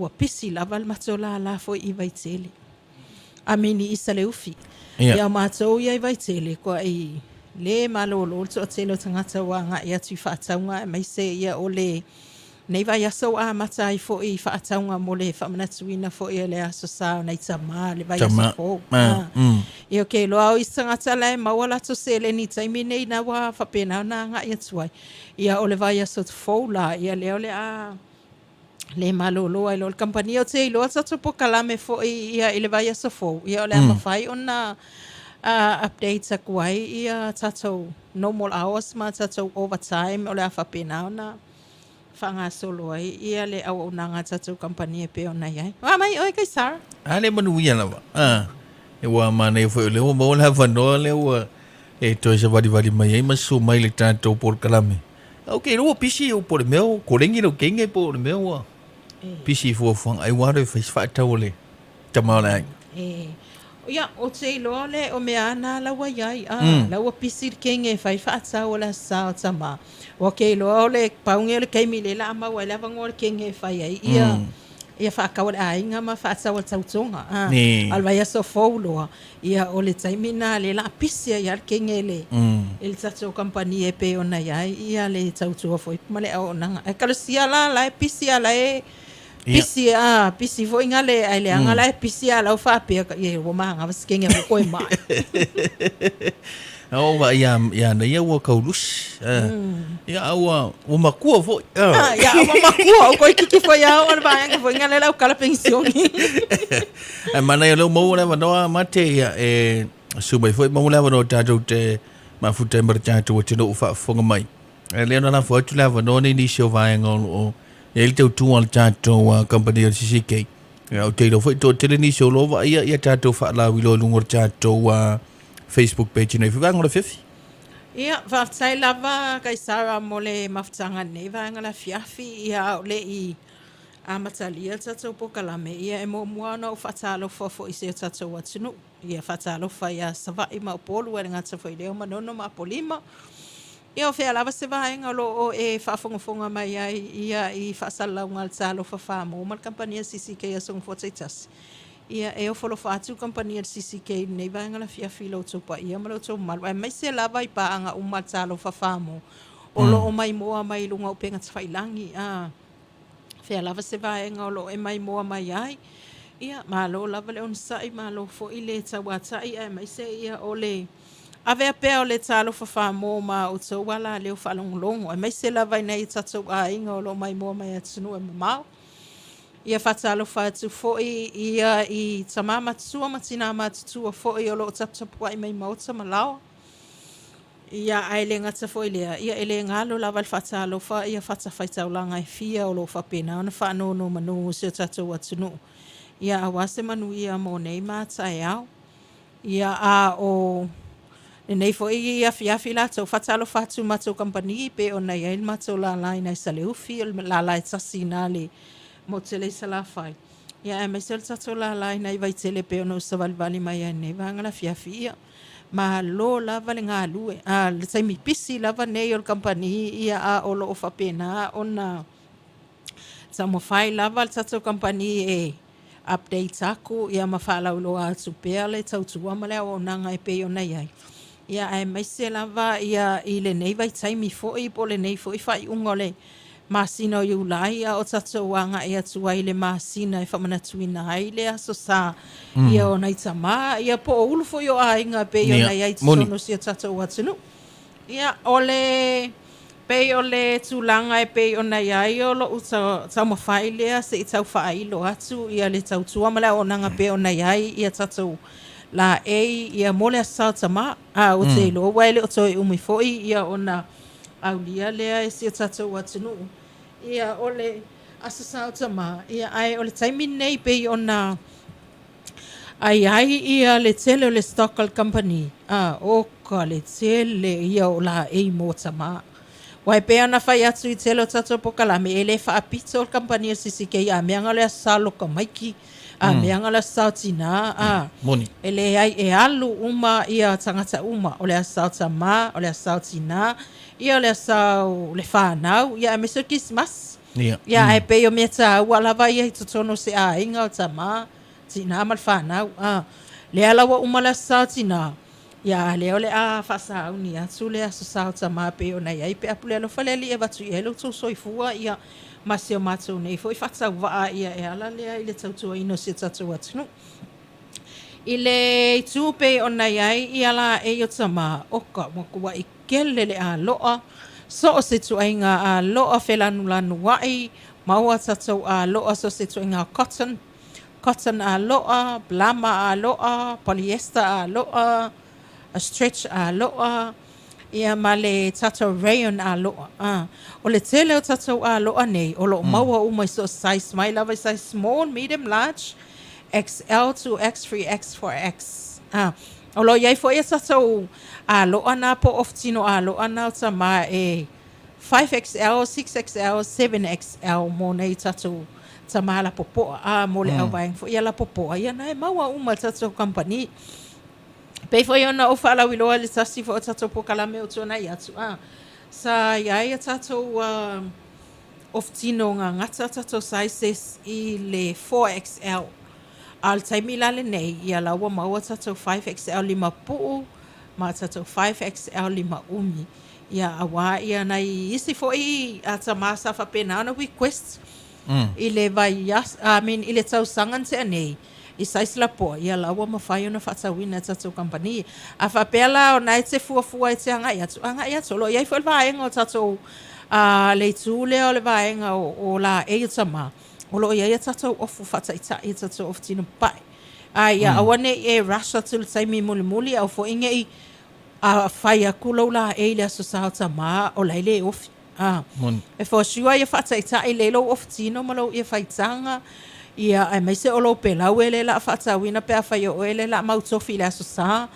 ua pisi lava le matola la foi I vaitele. Amini isa le ufi. Ia matou ia I vaitele ko ai le malolo to telo tangata wa nga ia tu whaataunga mai se ia o le nei vai aso a matai foi whaataunga mo le whamanatuina foi le aso sao nei tama le vai aso fo. Ia ke loa o isangata lai mawala to se le ni taimi nei na wa whapena na nga ia tuai. Ia o le vai aso fo la ia leo le a le malolo ai lo le kampania o te ilo ata tupo kalame fo ia ile vai aso fo. Ia o le amawhai ona updates akuai ia tatou normal hours ma tatou overtime o le awhapena ona whanga solo ai ia le au unanga tatou kampania pe ona iai. Mai oi kai Sara? Ale manuia lava. E wa mana foi le o mo la vano le o e to se vadi mai ai masu mai le tatou por kalame. Okay, no pisi o por meu, korengi no kenge por meu. Pisi fo fang ai wa re fa tau le. Tamala. Ia o te loa le o mea ana laua iai. Laua pisi kenge fai whaata o la sao tama. O ke loa o le paunge o le keimi le la ama wa lava ngor kenge fai ai. Ia whaakawale ainga ma whaata o tautonga. Alwai aso fauloa. Ia o le taimina le la pisi ai al kenge le. Il tato kampani e pe ona iai. Ia le tautua foi. Male au nanga. E kalosia la e pisi ala e pisi foi ngale ai le anga la pisi ala fa pe ye wo ma nga skenga ko e mai wa ya na ya wo kaulus ya wo makua foi ya wo makua ko kiki foi ya o ba nga foi ngale la kala pension e mana yo mo le no mate ya e subai foi mo le no tato te ma futa mercha to tino fa fonga mai le na foi tu la no ni show vai ngol ele teu tu al tato company o CCK o te lo foi to te ni solo va ia tato fa la wilo lungor tato Facebook page nei fa ngora fifi ia va sai lava kai Sara mole maftanga nei va ngala fiafi ia le I amatalia tato pokalame ia e mo moana o fatalo fofo I se tato watunu ia fatalo fa ia sava I ma polu e ngata foi leo manono ma polima. Ia o fea lava se vaenga lo o e whaafongafonga mai ai ia I whaasala unga al talo whawhamo mal kampania CCK a song fotaitas. Ia e o whalo whaatu kampania CCK nei vaenga la fia filo tupa ia malo tu malu. E mai se lava I paanga umal talo whawhamo o lo o mai moa mai lunga o penga tawhailangi. Fea lava se vaenga o lo e mai moa mai ai. Ia malo lava le onsai malo fo I le tawatai e mai se ia o le ave apea o le talo whawhamo ma o tau wala leo whalongolongo. E mai se la vai nei tatou a inga o lo mai moa mai atunu e mamau. Ia whatalo whatu foi ia I tamama tua matina matutua foi o lo taptapua I mai mauta malawa. Ia aile ngata foi lea. Ia ele ngalo lava le whatalo wha ia whatawhaitau langa I fia o lo whapena. Ona whanono manu se tatou atunu. Ia awase manu ia mo nei mata e au. Ia a o nei foi ia fiafi la tau whatalo whatu matou kampani pe o nei ail matou la lai nei saleufi la lai tasina le mo tele sala fai. Ia e mai sel tatou la lai nei vai tele pe o no savalvali mai ai nei vanga la fiafi ia. Ma lo lava le ngā lue. Le taimi pisi lava nei o le kampani ia a o lo o whapena ona tamo fai lava le tatou kampani e update aku ia mawhala ulo atu pea le tautua ma lea o nanga e pe o nei ai. Ia ai mai se lava ia I le nei vai taimi foi po le nei foi fai unga le masina o iulai a o tatou anga ia tuai le masina e whamanatuina ai le aso sa ia o nei tama ia po o ulu foi o ainga pe o nei ai tisono si a tatou atunu. Ia o le pe o le tulanga e pe o nei ai o lo tau mawhai lea se I tau whai lo atu ia le tau tuamala o nanga pe o nei ai ia tatou la ia mole a sao tama o te lo waile o toi umi foi ia ona aulia lea e si tatou atunu ia ole asa sao tama ia ai ole taimi nei pe ona ai ia le tele o le Stockholm company o ka le tele ia o la mo tama wai pe ana fai atu I tele o tatou pokalame ele whaapito o company o CCK a meanga le asalo ka maiki meanga la sautina moni ele ai e alu uma ia tangata uma o le sautama o le sautina ia le sau le whanau ia me so Christmas Ia e pe o me ta wala vai e tono se a inga o tama tina mal fana le ala wa umala sa tina ia le ole a fasa uni atu le aso sa tama pe o na ia pe apule lo fale li e vatu e lo so ifua ia masio matu nei foi fata wa ia e ala le ile tautua ino se tatu atu ile tupe ona yai iala e yo tama oka makua I kele le a loa so o se tuainga a loa felanu lanu wai maua tatou a loa so se tuainga cotton a loa blama a loa polyester a loa a stretch a loa ia male tatou rayon a loa o le tele o tatou a loa nei o lo maua umai so size mai lava size small medium large XL to X3, X4X. O lo iai fo ia tatou a loa na po oftino a loa na o tama 5XL, 6XL, 7XL mo nei tatou tama la popoa mo le au vaeng fo ia la popoa ia na maua uma tatou company. Pei fo ia na o fala wiloa le tasi fo tatou po kalame o tona ia tu sa iai tatou oftino ngata tatou sizes I le 4XL. Al taimi lale nei ia laua maua tatou 5XL lima puu ma tatou 5XL lima umi ia awa ia nai isi foi a tama sa fa pena na request ile vai ile tau sangan se nei I size la po ia laua mafai ona fatawina tatou company a fa pela ona te fuafua te anga ia solo ia foi vaenga tatou le tule o le vaenga o la e tama o lo ia tatou ofu fataita I tatou ofu tino pai. Ia awane e rasa tulu taimi muli au fo inga I a whai a kulau la e le aso sao tama o laile ofi. E fo siua ia fataita I leilo ofu tino malo ia whaitanga ia ai maise o lo pelau e le la fatawina pe a whai o e le la mautofi le aso sa.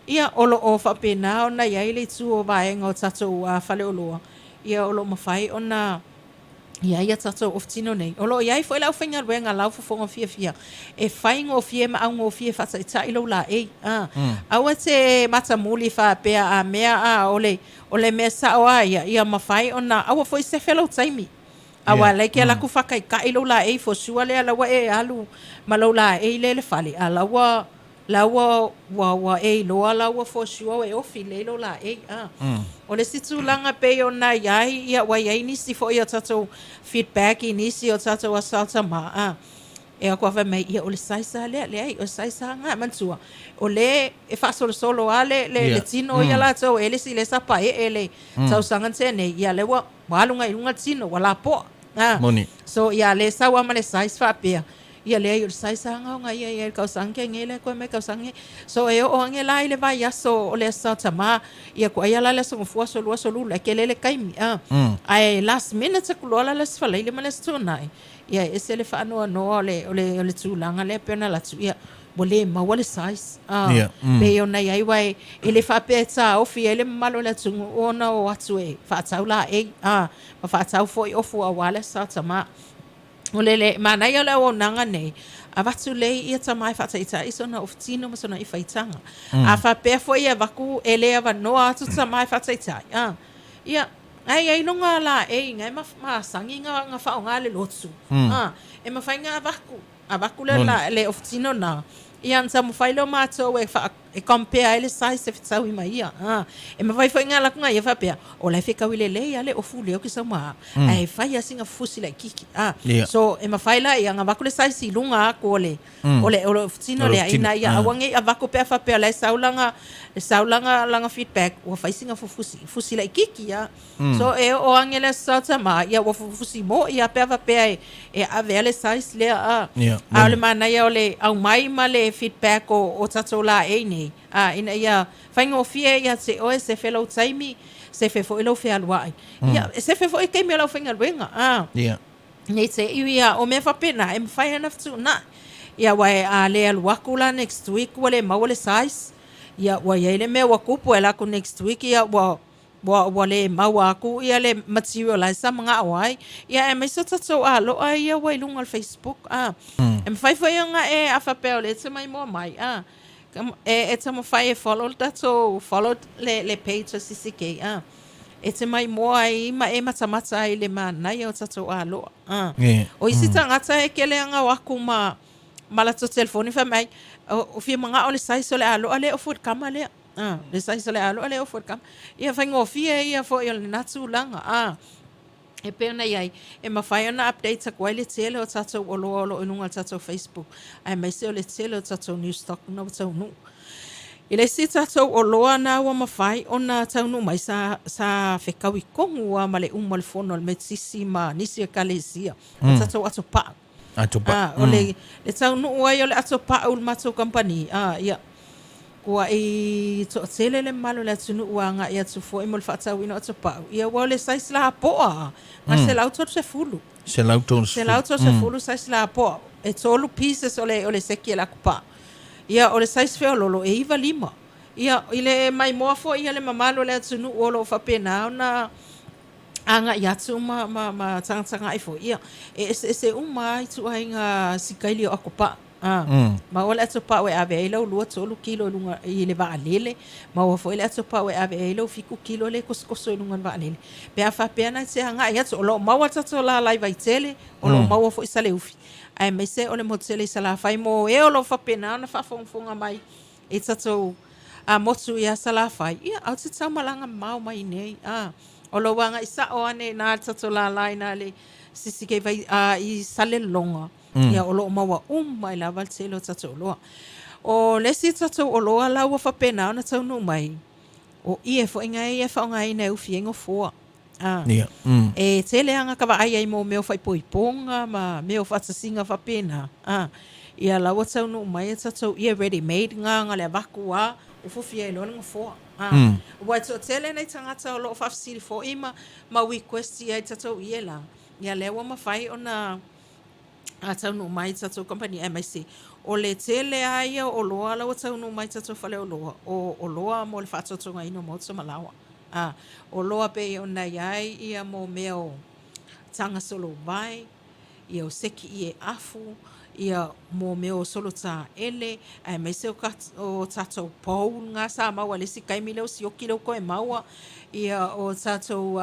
Ia o lo o whapena o na ia le tu o vaenga o tatou a whale o loa. Ia o lo mawhai o na ia tatou oftino nei. O lo iai foi lau whainga ruenga lau fofonga fia. E whainga o fie ma aunga o fie whataitai lau la e. Aua te matamuli wha pea a mea ole mea saoa ia mawhai o na aua foi se whelau taimi. Awa laike ala ku whakai ka ilo la e fo sua le alawa e alu ma lau la e le whale. A lawa wa e loa lawa fo sua e ofi le lo la e o le situ langa pe o na iai ia wa iai nisi fo ia tatou feedback I nisi o tatou asalta ma e a kua mai ia o le saisa le ai o saisa nga mantua o le e fa solo le tino ia la tau ele si le sapa ele tau sangan se nei ia le wa walunga ilunga tino wala po so ia le sawa ma le saisa fa pe ia le ai o saisa nga nga ia kau sange ngele ko me kau sange so e o ange la ile vai aso o le sa tama ia ko ia la le so fu so lu le kelele kai mi ai last minute ku la le sfala ile male stonai ia ese le fa no le tu langa le pena la tu ia bole ma wale size pe ona ia wai ile fa peta o fi ele malo le tu ona o atu e fa taula e ma fa tau foi o fu a wale sa tama o lele mana ia le o nanga nei a watu lei ia tamai whataita iso na oftino ma sona I whaitanga a whape fo ia waku e lea wanoa atu tamai whataita ia ai nonga la e ngai ma sangi nga whaonga le lotu e ma whainga a waku le oftino na ia nsa mo whailo mātou e compare ele size e whitau ima ia e ma whai whainga lakunga ia whapea o lai whikawile lei ale o fule o ki Samoa e whai asinga fusi lai kiki so e ma whaila ia ngā wakule size I lunga ako ole ftino lea ina ia awange a wako pea whapea lai saulanga langa feedback o whaisinga fusi lai kiki so e o angele sauta ma ia o fusi mo ia pea whapea e ave ale size lea a ole mana ia ole au mai ma le feedback o tatou la e nei ina ia whainga o fie ia se oe se whelau taimi se whefo ilo whea luai ia se whefo e keimi lau whainga luenga nei te iwia o mea whapena e mwhai ana ftu na ia wai a lea luaku la next week wale mawale size ia wai ele mea wakupu e lako next week ia wale mawaku ia le materialize mga awai ia e maiso tatou loa ia wai lunga al Facebook e mwhai whaianga e awhapeo le te mai mua mai e tamo whai e follow le page o CCK e te mai moa ai ma e matamata ai le manai o tatou aloa. O isi tangata e kele anga waku malato telefoni fa mai o fia manga o le sai so le aloa le o fut kama le. Le sai so le aloa le o fut kama. Ia whaingofia ia fo i o le natu langa. E pena iai, e mawhai ana update a le tele o tatou olo inunga tatou Facebook. Ai mai se o le tele o tatou New Stock na tau nu. I le si tatou oloa na ua mawhai o na tau nu mai sa whekau I kongu a ma le le fono le metisi ma nisi a kalesia. O tatou ato paa. Ato paa. O le tau nu ai o le ato paa o le matou company. Ia. Kua I to tele le malo le tunu uanga ia tu fo mo le fatau ino to pa ia wa le sais la poa ma se lauto se fulu se lauto se fulu sais la poa e tolu pieces o le seki la kupa ia o le sais fe lolo e iva lima ia ile mai mo fo ia le mamalo le tunu o lo fa pena na anga ia tu ma tanga fo ia e se uma tu ainga sikaili o kupa ma wala ato pa we ave elo lu tolu kilo lunga I le vaalele ma wa foi le ato pa we ave elo fiku kilo le koskoso lunga vaalele pe afa pena se hanga ia to lo ma wa tato la live itele o lo ma wa foi sale ufi ai me se o le motele sala fai mo e o lo fa pena na fa fonga mai e tato a motu ia sala fai ia au te tau malanga mau mai nei o lo wanga isa o ane na tato la ina le CCK vai I sale longa ia o lo maua mai lava te lo tatou loa. O lesi tatou o loa la ua whapena ona tau nu mai. O ie fo inga e whaonga ina ufi engo fua. E tele anga kawa ai ai mo meo whai poiponga ma meo whatasinga whapena. Ia la ua tau nu mai e tatou ia ready made nga le wakua o fufia ilo nga fua. Wai to tele nei tangata o lo whafsiri fo ima ma request ia tatou ie la. Ia lewa mawhai ona tau no mai tatou company MIC o le tele ai o loa la tau no mai tatou fale o loa o loa mo le whatotonga ino mo tsa malawa o loa pe o nei ai ia mo meo tanga solo vai ia o seki I afu ia mo meo solo ta ele ai mai se o tatou pou nga sa maua le si kaimi leo si o kilo koe maua ia o tatou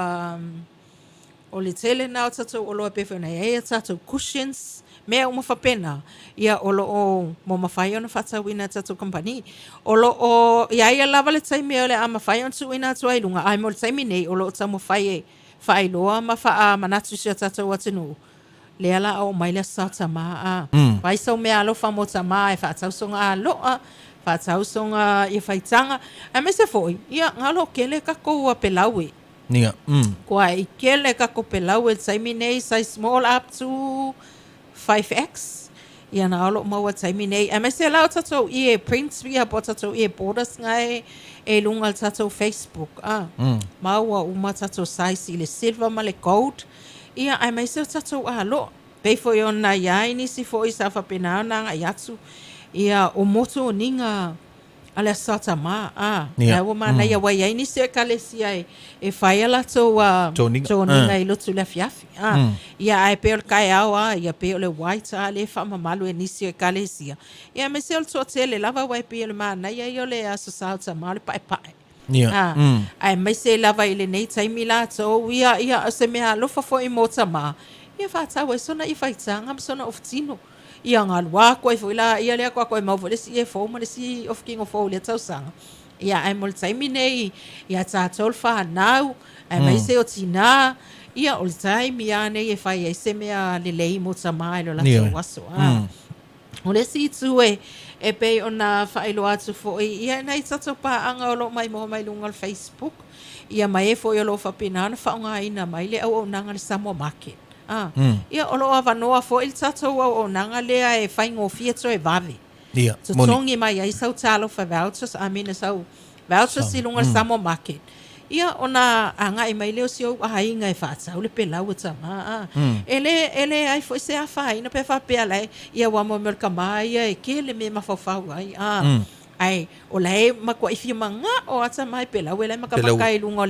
o le tele na o tatou o loa pe whena ia tatou cushions mea uma whapena ia o lo o mo mawhai ona whatauina tatou company o lo o ia lava le taimi o le a mawhai ona tuina atu ailunga ai mo le taimi nei o lo o tau mawhai whailoa ma wha manatu sia tatou atinu le ala o mai le sata ma vai sau mea alo whamo tama e whatau songa a loa whatau songa I whaitanga a me se foi ia ngalo kele kako ua pelaue Nia. Kua I kele kako pelaue taimi nei size small up to 5X. Ia na alo maua taimi nei. E me se lau tatou I prints via po tatou I borders ngai e lunga tatou Facebook. Maua uma tatou size I le silver ma le gold. Ia ai mai se tatou alo. Pei fo I ona iai nisi fo I sa whapena nanga I atu. Ia o moto o ninga ale sata ma na wa mana ia wai ai ni se kalesia e fai ala to toninga I lotu le fiafi ia ai pe o kai awa ia pe o le white ale fa mamalu e ni se kalesia ia me se o to tele lava wai pe le mana ia yo le aso salsa ma le pai ai me se lava ile nei taimi la to ia se me alo fa fo I mota ma ia fa tawa sona I faitanga sona oftino ia ngalua koe foi la ia le koe mau vole si e fo ma le si of king of all le tau sanga ia ai mol taimi nei ia ta tolfa nau ai mai se o tina ia ol taimi ia nei e fai e se mea le lei mo tamai lo la tau aso o le si tu e pe ona fai lo atu fo ia nei tato pa anga o lo mai mo mai lunga Facebook ia mai e fo i lo fa pinana fa nga ina mai le au nanga le Samoan market ia o loa wanoa fo il tatou o nanga lea e whaingo fiato e vave. Ia, so tongi mai ai sau Talofa vouchers, amina sau vouchers I lunga Samoan market. Ia ona anga I mai leo si au ahainga e whaatau le pelau e tama. Ele ai fo se a whaina pe whapea lai, ia wamo melka mai e kele me mawhawhau ai. Ai o lai makua I fia manga o ata mai pela o lai makapakai lunga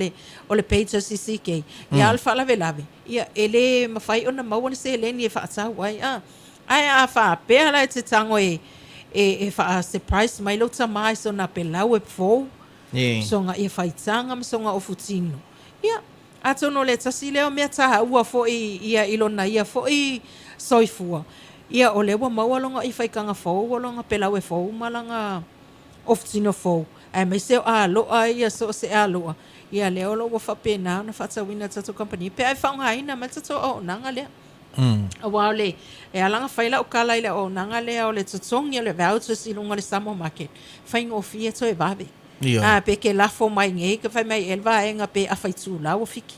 o le page CCK ia alfa lave lave ia ele mafai ona maua se leni e whaatau ai ai a wha pea lai te tango e wha surprise mai lo tamai so na pela o e fo so nga ia whaitanga so nga o futino Ia, atono le tasi leo mea taha ua fo'i ia ilona ia fo'i soifua. Ia o lewa maua longa i whaikanga fau, longa pelawe fau, malanga ofitino fau. Ai mai seo a loa ia so se a loa. Ia leo lo wa whapena na whatawina tato company. Pe ai whaungaina ma tato o nanga lea. A wao le, e alanga whaila o kala ile o nanga lea o le tutongi le vouchers i lunga le Samoan market. Whainga o fia to e vawe. Pe ke lafo mai ngei, ka whai mai elva e nga pe a whaitu la o fiki.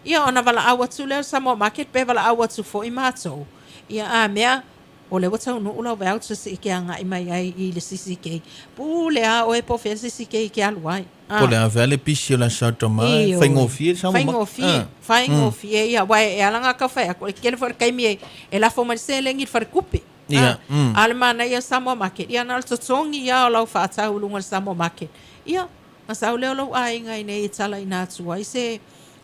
Ia ona wala awa tu leo Samoan market, pe wala awa tu fo i mātou. Ia mea, o le watau no ula vouchers i ke anga i mai ai i le CCK. Pu le a o e po fea CCK i ke aluai. Po le a vele pisi o la sauta mai, whaingofie Samoan market. Whaingofie, ia, wai e alanga ka whai, ako le kele whare kaimi e lafo mai se lengi whare kupe. Ale mana ia Samoan market, ia nal totongi ia o lau whaatau lunga le Samoan market. Ia, masau leo lau ainga i nei i tala i nātua, i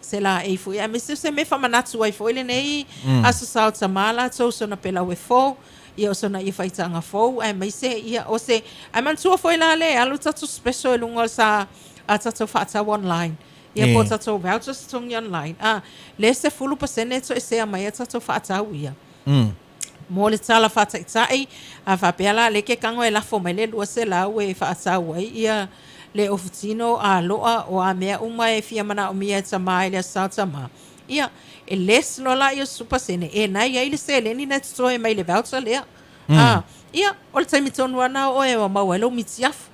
se la e fo ia me se me fa manatu ai fo ile nei aso south samala so na pela we fo ia so na i faitanga fo ai mai se ia o se ai man so fo ila le alu tatu special lungo sa tatu fata online ia po tatu vouchers tung online le se fulu pasene so se mai tatu fata ia mo le tala fata itai a fa pela le ke kango e la fo mai le lu se la we fata wai ia le ofitino a loa o a mea uma e fia mana o mia e tamā le asau tamā. Ia, e les no la ia supasene. E nai ai le se leni na tuto e mai le voucher lea. Ia, o le taimi tonu ana o e wa mau e lo mitiafu.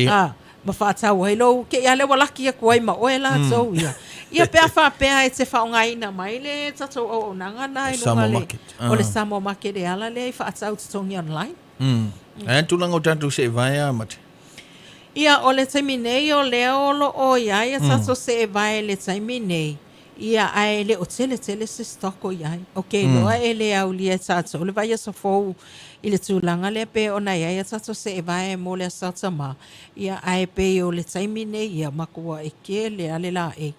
Ma whaatau e lo ke ia le walaki a kuai ma o e la tau ia. Ia pea whapea e te whaongaina mai le tato o nanga na e lunga le. O le Samoan market e ala le i whaatau tutongi online. E tulanga o tantu se vai a mate. Ia o le taimi nei o leo lo o iai a tato se e vai le taimi nei. Ia ai le o tele se stoko iai. Ok, loa e le au lia tato. Le vai a sa fou i le tūlanga le pe o na iai a tato se e vai mo le a satama. Ia ai pe o le taimi nei ia makua e ke le ale la e.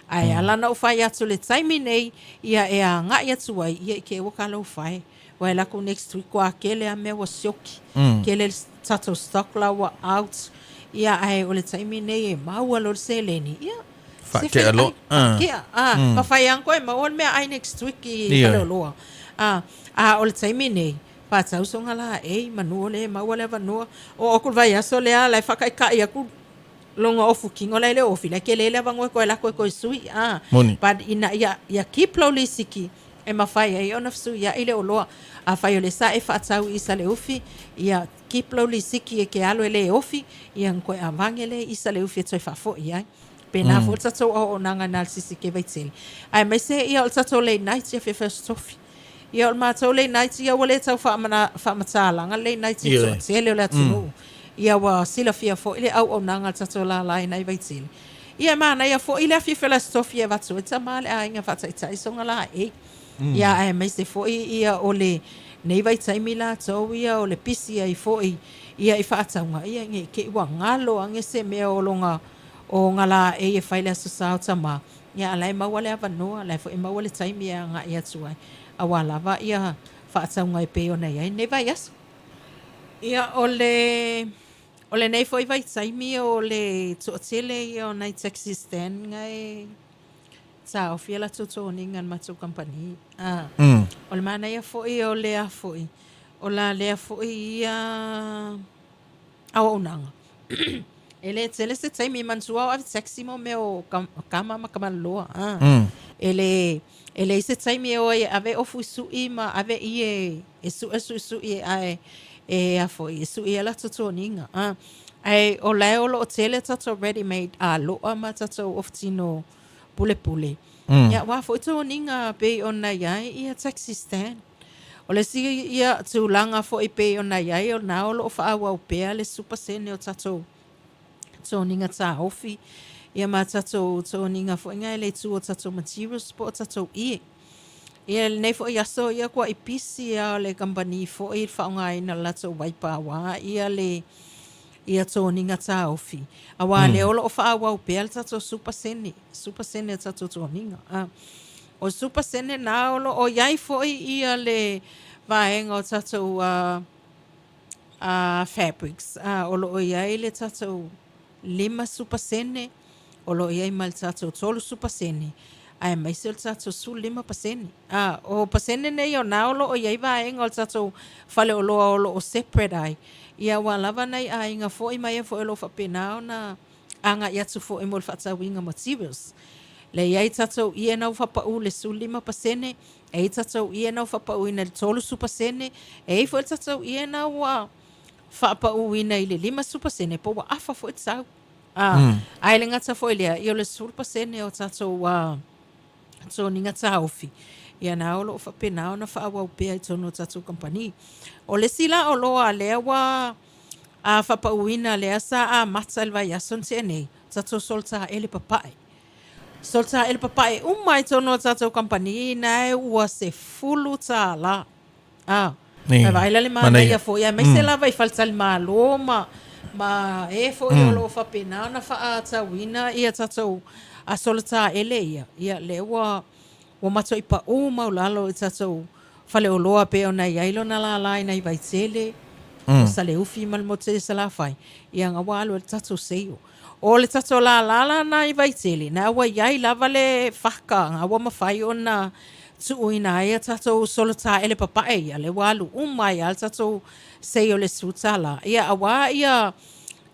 Ai alana o fai atu le taimi nei ia e a ngai atu ai ia i ke wakala o fai. Wai lako next week wa ke le a mea wa sioki. Ke le tato stock la wa out. Ia ai o le taimi nei e maua lo se leni. Ia. Fate alo. Kia. Pa fai anko e maua mea ai next week i kaloloa. O le taimi nei. Pa tau songa la e manua le maua le vanua. O okul vai aso le a lai whakai kai aku longa ofu kingo lai le ofi. Lai ke le le vangoe koe lako e koe sui. Moni. Pa ina ia keep lo li siki. E mawhai e ona fsu ia ile o loa. A whai o le sa e whaatau i sa le ofi. Ia kiplo li siki e ke alo e le ofi. Ia nkoe a vangele i sa le ofi e toi whafo ia. Pena fo tato o nanga nal sisi ke vaitele. Ai mai se ia o tato le night ia fe stofi. Ia o mātou le night ia wale tau whamatalanga le night ia tō tele o le atunu. Ia wa sila fia fo ile au o nanga tato la lai nai vaitele. Ia mana ia fo ile fi fela stofi e vatu e tamale a inga fata itai songa la e. Ia ai mai se fo ia o le nei vai taimi la tau ia o le pisi ai fo ia i whaataunga ia nge ke iwa ngalo ange se mea o longa o ngala e whaile aso sao tama. Ia alai mawale awa noa, alai fo e mawale taimi a nga ia tuai. Awa lava ia whaataunga i peo nei ai nei vai aso. Ia o le nei fo i vai taimi o le tuatele ia o nei taxi stand ngai sa o fiela tuto ningan matu company. O le mana ia foi o lea foi. O la lea foi ia au nanga. Ele tele se taimi mansua o sexy mo me o kama makamaloa. Ele se taimi o ave ofu sui ma ave ie su ie ai e a foi su ie la tuto ninga. Ai o la o lo tele tato ready made lo ama tato oftino pule. Ia wa fo to ninga pe ona ia ia taxi stand. O le si ia tūlanga fo i pe ona ia o na o lo fa wa pe le super sene o tato. So ninga ta ofi. Ia ma tato to ninga fo inga le tu o tato materials po tato i. Ia nei fo ia so ia kwa i pisi ia le company fo i fa nga ina lato waipa wa ia le ia tō ninga tā ofi. Awa le olo o wha awa upe al tato super sene tato tō ninga. O super sene nā olo o iai foi ia le vaenga o tato fabrics. Olo o iai le tato 5 super sene o lo ia mal tatou tolu supasene ai mai se tatou su 5%. O pasene nei o naolo o ia vaenga o tatou fale o lo o separate ai. Ia wa lava nei ai nga foi mai foi lo fa penao na anga ia tu foi mo fatawinga materials. Le ia tatou ia na fa pa u le su 5%, e tatou ia na fa pa u ina tolu supasene, e foi tatou ia na wa fa pa u ina ile 5% po wa afa foi tsau. Ai le ngata foi le ia le supasene o tatou so ninga taufi ia na o lo fa penao na fa wa pe ai tono tatu company o le sila o lo ale wa a fa pa uina le sa a matsalva ya son tene tatu solta ele papai mai tono tatu company na wa se fulu tala vai le mana ia fo ia mai se la vai falsal maloma ma e fo yo lo fa penao na fa a tawina ia tatu a solta ele ia le wa mato i pa o maulalo i tatou fale o loa pe o nai ailo na la lai nai vai tele o sale ufi mal mo te sala fai ia nga walo i tatou seio o le tatou la nai vai tele na wa iai lava le faka nga wa mawhai o na tu uina ia tatou solota ele papa ia le walu umai al tatou seio le sutala ia awa ia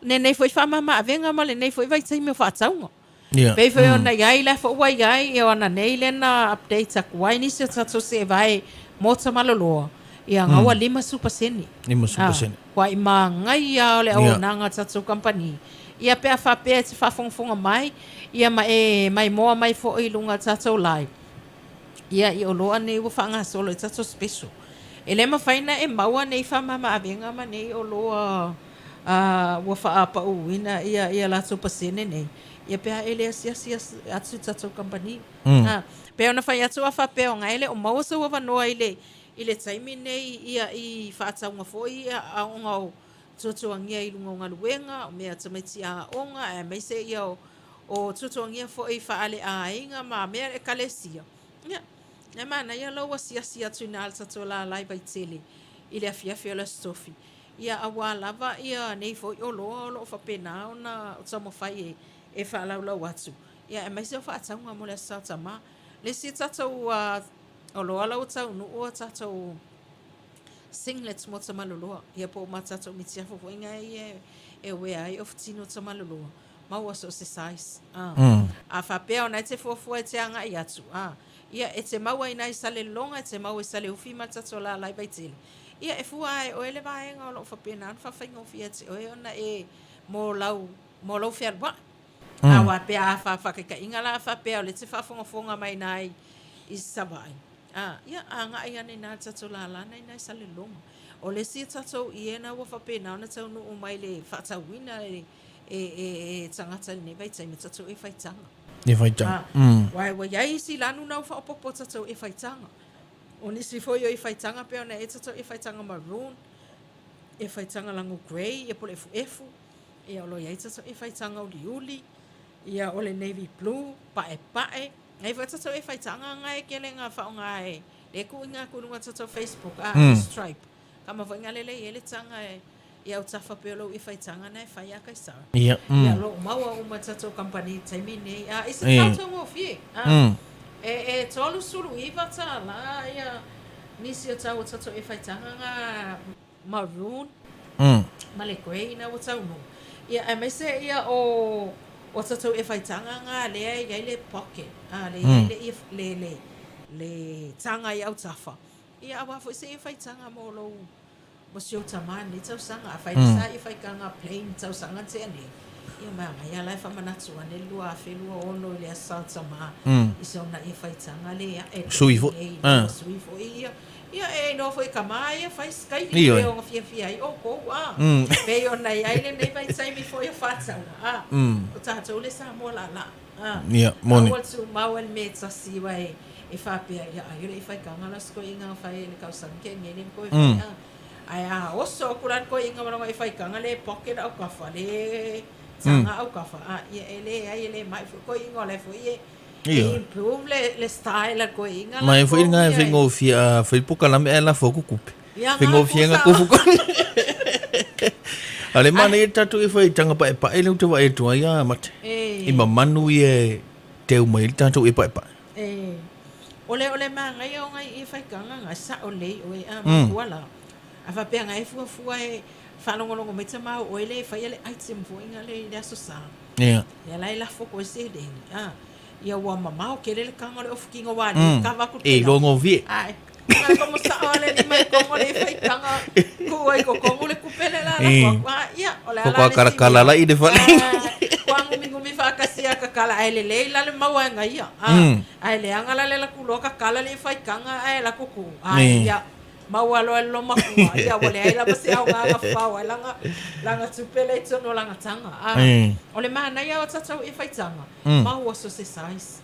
nei foi fama ma avenga ma le nei foi vai tei me whaataunga Pei foi ona iai le fo wa iai e ona nei le na update ak wai ni se tatou se vai mota maloloa ia nga wa 5%. 5%. Wa i ma ngai ia le o nanga tatou company. Ia pe a fa pe te fa fonga mai ia mai moa mai fo i lunga tatou lai. Ia i o loa nei wa fa nga solo i tatou special. E le ma faina e maua nei fa mama avenga ma nei o loa wa fa apa uina ia la so pasene nei. Ia pea ele asia atu tatou company. Pea ona fai atu afa pea o ngaile o maua sa wava noa ile taimi nei ia i whaataunga foi a onga o tutuangia i lunga o ngaluenga o mea tamaiti a onga e meise ia o tutuangia foi whaale a inga ma mea e kalesia. Ia mana ia lau asia atu ina alta to la lai vai tele ile afiafi o la stofi. Ia awa lava ia nei foi o loa o lo whapena o na o tamo fai e fa la atu ia e mai se fa tanga mo le sa tama le si tatou o lo ala o tau no o tatou singlets mo tama lo ia po ma tatou mitia fo inga e we ai of tino tama lo ma o so se size a fa pe ona te fo te anga ia tu ia e te mau ina sale longa te mau sale ufi ma tatou la lai baitele ia e fu ai o ele vai nga lo fa pena fa fa ngo fi te o ona e mo lau ferwa awa pe a fa ka inga la fa pe o le te fa fonga mai nai i savai ia anga ia nei na tatou la nei sale longa o le si tatou iena wa fa pe na tau no mai le fa tawina e tangata nei vai tai tatou e faitanga wai ai si lanu na fa popo tatou e faitanga o nisi foi o e faitanga pe ona e tatou e faitanga maroon e faitanga lango grey e pole efu e o lo ia tatou e faitanga o liuli ia ole navy blue pae ai fa tatou e faitanga ngai kele nga fa ngai le ku inga ku nga tatou Facebook stripe kama fa ngale le ele tanga ia o tafa pe lo e faitanga na fa ia kai sa ia lo maua uma tatou company taimi nei is a tatou mo fi e tolu sulu iva tala ia nisi o tatou e faitanga nga maroon male grey na o tau no ia e mai se ia o tatou e faitanga nga le ia le pocket le tanga ia o tafa ia awa foi se e faitanga mo lo mo sio tamani tau sanga a fai sa e fai kanga plain tau sanga te ani ia mama ia lai fa manatu ane lua felua ono le asa tama iso na e faitanga le ia e suifo ia e no foi kamai fai skai le o fia o ko pe ona ia ile nei vai sai mi foi fatsa o tatou le sa mo la ia moni o tu mawel meta si vai e fa pe ia ile fai kanga la sko inga fai le kausan ke ngene ko ai oso kuran ko inga mana fai kanga le pocket au ka fa le tanga au ka fa ia ele mai ko inga le foi improve le style ko inga mai foi inga vengo fia foi pouca la ela foco cupe vengo fia nga ko ale mana e tatu e foi tanga pa ele tu vai tu ia mate I mamanu I teu mai tātou e paipa. Ole ngai o ngai I whaikanga ngai sa o lei o e a makuala. A whapea ngai fua e whanongolongo me te mau o ele whai ele item fo inga le aso sa. Ia lai la foko e se deni. Ia ua mamao ke lele kanga le ofukinga wani. Ka waku te lau. longo vie. Ai. Ngai komo sa o le lima e kongo le whaikanga. Kua I ko kongo le kupele la kua. Ia, ole ala le Koko karakala la I de whale. Kua ngumi whakasia ka kala ai le la le maua nga ia. Ai le angala le la kulo ka kala le whaikanga ai la kuku. Ai ia. Maua lo makua. Ia wale ai la basi au ngā whau. Ai langa tupele I tono langa tanga. Ole mana ia o tatau I whaitanga. Maua so se sais.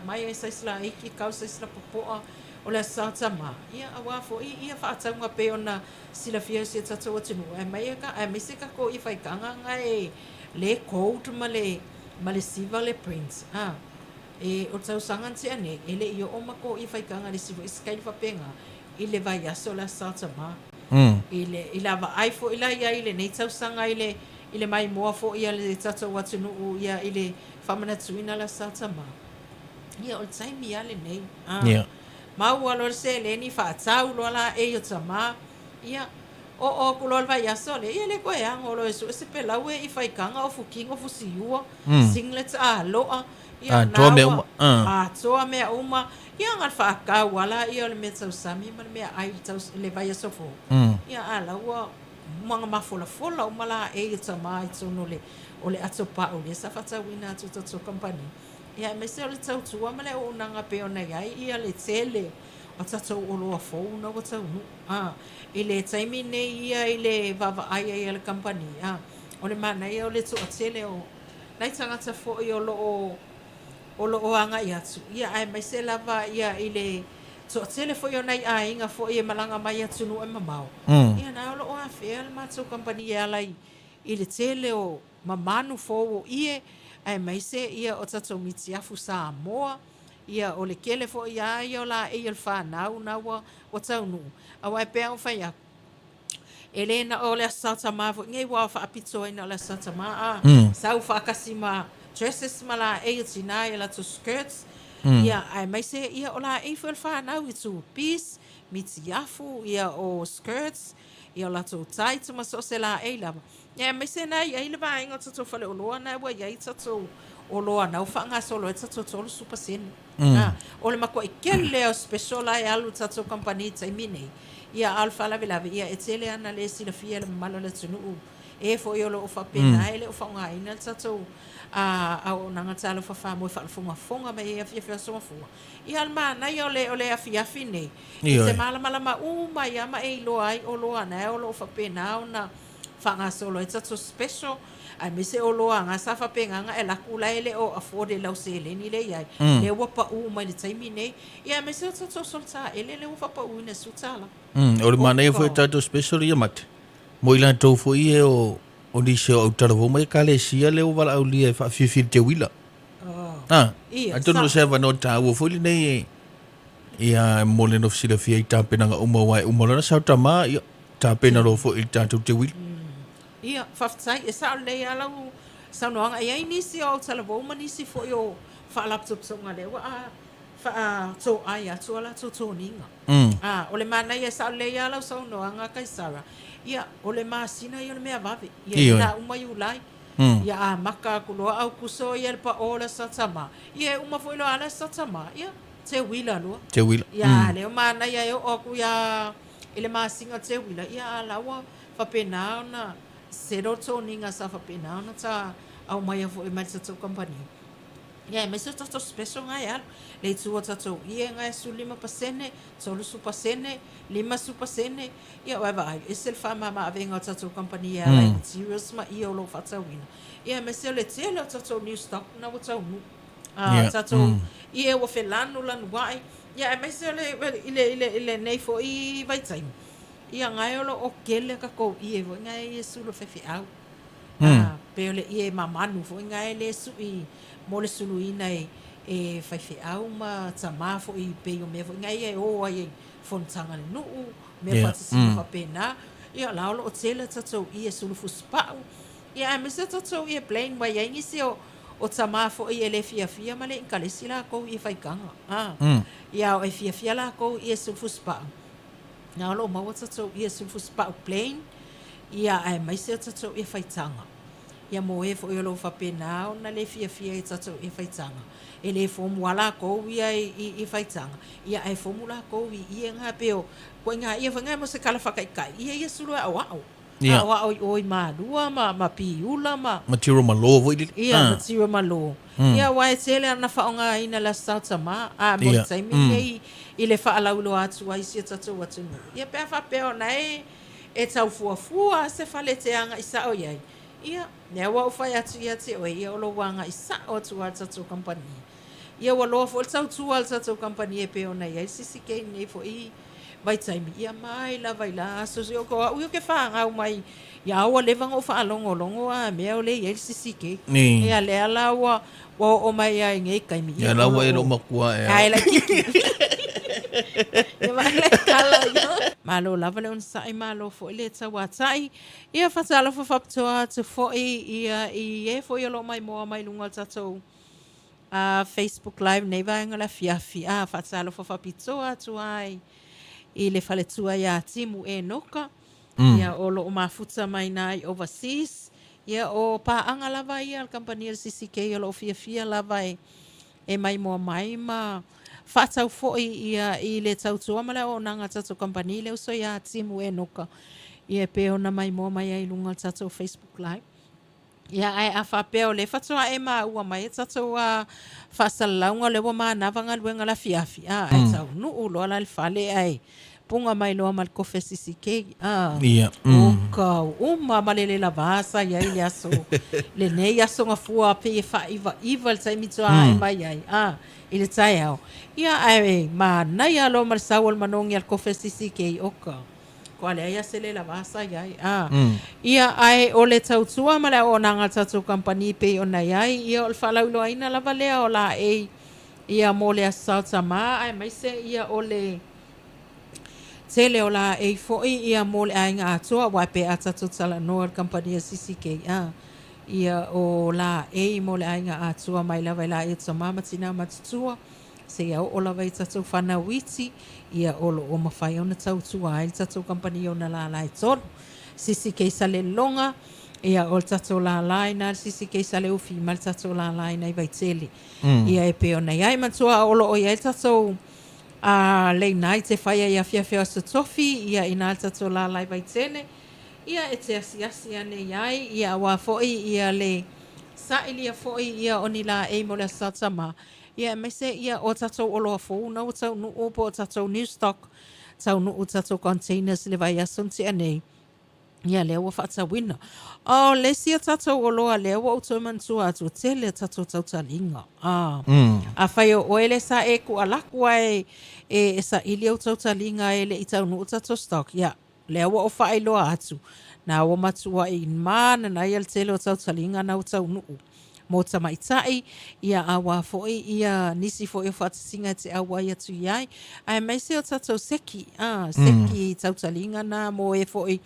Mai ai sais la iki kau sais la popoa. Ole sa tama. Ia awa fo ia whaataunga pe ona sila fia se tatau atinu. Ai mai ka ai mese ka ko I whaikanga ngai le coat ma le siva le prints. O tau sangan te ane, ele I o mako I whaikanga le siva iskai whapenga. I le vai aso la sa tama. I la va ai fo ila ia I le nei tau sanga I le mai moa fo ia le tatau atinu ia I le whamana tuina la sa tama. Ia o taimi ia le nei. Mau alo se le ni whaatau lo la e o tama. Ia o kulol vai aso le ia le koe ang olo esu se pelau I whaikanga o fukinga o fusiua. Singlets a loa. Ia toa mea uma. Toa mea uma. Ia ngal whaakau wala ia le mea tau sami ma le mea ai tau le vai aso fo. Ia ala ua mga mafola o mala e o tama I tono o le ato pa o le sa whatawina atu tato company. Ia me se o le tau tua ma le o nanga pe o nei ai ia le tele o tatou o loa fou na o tau nu. I le taimi nei ia I le vava ai ai le company. O le mana ia o le to a tele o nai tangata fo I o loo anga I atu. Ia ai mai se lava ia I le to a tele fo I o nai a inga fo I malanga mai atu nu e mamau. Ia na o loo a fea le matou company ia lai I le tele o mamanu fo o ie ai mai se ia o tatou mitiafu Samoa. Ia o le kele fo ia o la e il whanau na wa tau nu. A wai pea o whai aku. Ele na o le asata maa fo ngai wa whaapito ina o le asata maa. Sau whakasi ma dresses ma la e tina e la to skirts. Ia ai mai se ia o la e fo il whanau I tu piece mitiafu ia o skirts. Ia o la to tight ma so se la e lava. Ia mai se na ia I le va inga tatou whale o loa na wa ia I tatou o loa na whanga solo e tatou tolu super sen. O le mako I kele o special ai alu tatou company taimi nei. Ia alfa la vela ia e tele ana le sila fia le malo le tunu. E fo I o lo o whapena e le o whaunga ina tatou au nanga talo fa mo fa fonga me ia fia so fonga. Ia alma na ia o le afi nei. Se mala ma uma ia ma e lo ai o lo ana o lo whapena na whanga solo e tatou special. Ai me se o loa nga sa whapenganga e laku la ele o afode lau se ele ni le iai. Le wapa u mai le taimi nei. Ia me se o tatou solta ele le wapa u ina sutala. O le mana e fo tatou special ia mate. Mo ilan tau fo I e o ni se o tarawo mai ka le sia le o wala au lia fa fifir te wila. A tono se va no ta o fo li nei ia mo le no sila fia I tapena nga uma wai uma lana sa tama ia tapena ro fo I tatou te wila. Ia, whaftai, e sa le alau sa noanga ia nisi o talawo ma nisi fo I o wha laptop songa le wa wha tō ai atu ala tō tōninga. O le mana ia sa le alau sa noanga kai Sara. Ia, o le masina I o le mea vave. Ia, ina umai ulai. Ia, a maka kuloa au kuso ia le pa o le sa tama. Ia, uma fo ilo ala sa tama. Ia, te wila lua. Te wila. Ia, le o mana ia e o oku ia ele masinga te wila. Ia, alawa whapenao na sero tōninga sa whapena ona ta au mai a fo I mai tatou company. Ia, mai se tatou special ngai alu. Le tua tatou ia ngai su 5%, tolu supasene, 5 supasene. Ia, waiva ai, e se le whamama avenga o tatou company ia lai materials ma ia o lo whatawina. Ia, mai se le tele o tatou new stock na o tau nu. Tatou ia o whelanu lanu wai. Ia, mai se ile nei fo I vai taimi. Ia ngai olo o kele ka kou ie vo ngai e sulu fefe au. Pe ole ie mamanu vo ngai le su I mo le sulu ina e fefe au ma tama fo I pe o me vo ngai e o ai fontanga le nuu me fatisi fa pena. Ia la olo o tele tatou ie sulu fu spau. Ia me se tatou ie plain wa ia ngisi o o tama fo i ele fia ma le inkalesi la ko i faikanga ia o e fia la ko i sufu spa na lo ma wata to i sufu spa plain ia ai mai se to i faitanga ia mo e fo i lo fa pena na le fia i to i faitanga ele formula ko ia i faitanga ia ai formula ko i nga peo ko nga ia fanga mo se kala fakai ia sulu au Awa oi madua ma piula ma Matiro malo vo ili. Ia matiro malo. Ia wa tele na faonga ina la salsa ma mo sai mi i le fa ala ulo atu ai si tatu watu. Ia pe fa pe ona e tau fua se fa le te anga isa o yai. Ia ne wa fa ya tu ia te o ia lo wanga isa o tu tatu company. Ia wa lo fo tau tatu company e pe ona ia CCK nei fo i vai taimi ia mai la vai la so se ko u ke fa nga mai ia o le vanga o fa longo a me o le ia CCK ia le ala o mai ai ngai kai mi ia la wa e lo makua e ai la kiki ia mai le kala yo malo la vale un sai malo fo le tsa wa tai ia fa sala fo fa to fo ia e fo ia lo mai mo mai lunga tato Facebook live nei vai ngala fiafi fa sala fo fa pizza tu ai I le faletua ia timu e noka ia o lo mafuta mai nai overseas ia o paanga lava ia al company CCK o lo fia lava e mai mo mai ma fatau foi ia I le tautua mala o nanga tatu company le uso ia timu e noka ia pe ona mai mo mai ai lunga tatu Facebook live ia ai afa peo le fatua e ma ua mai tatu a fasalaunga le wa mana vanga luenga la fiafi ai tau nu ulo ala le fale ai punga mai loa mal kofe CCK ia ka uma malele la vasa ia ile aso le nei aso nga fua pe fa iva sai mitsoa ai mai ai ile tai au ia ai ma nai alo mal sawol manongi al kofe CCK oka ko ale ia sele la vasa ia ia ai o le tautua mala o nanga tatu company pe ona ia o fala ulo aina la valea o la ia mole a salsa ma ai mai se ia o le tele o la e foi ia mole ai nga atua wa pe atatu tala no company CCK ia o la e mole ai nga atua mai la vai la e tsama matina matutua se ia o la vai tatu fana witi ia o lo o mafai ona tautua ai tatu company ona la la tol CCK sale longa ia o tatu la line CCK sale ufi mal tatu la line ai vai tele ia e pe ona ia matua o lo o ia tatu le nai te whaia ia fia so tofi ia ina tatu la lai vai tene ia e te asiasi ane iai ia wa foi ia le sa ilia foi ia oni la e mo le satama ia me se ia o tatu o lo fo na o tau no o po tatu new stock tau no o tatu containers le vai asunti ane ia le wa fatsa wina o le sia tatu o lo le wa o toman tu atu tele tatu tau talinga a fai o ele sa e ku ala ku e sa ili o tau talinga ele I tau no tatu stock ia le wa o fai lo atu na o matua I mana na ia tele o tau talinga na o tau no mo tama itai ia awa foi ia nisi foi fatsinga te awa ia tu iai ai mai se o tatu seki seki tau talinga na mo e foi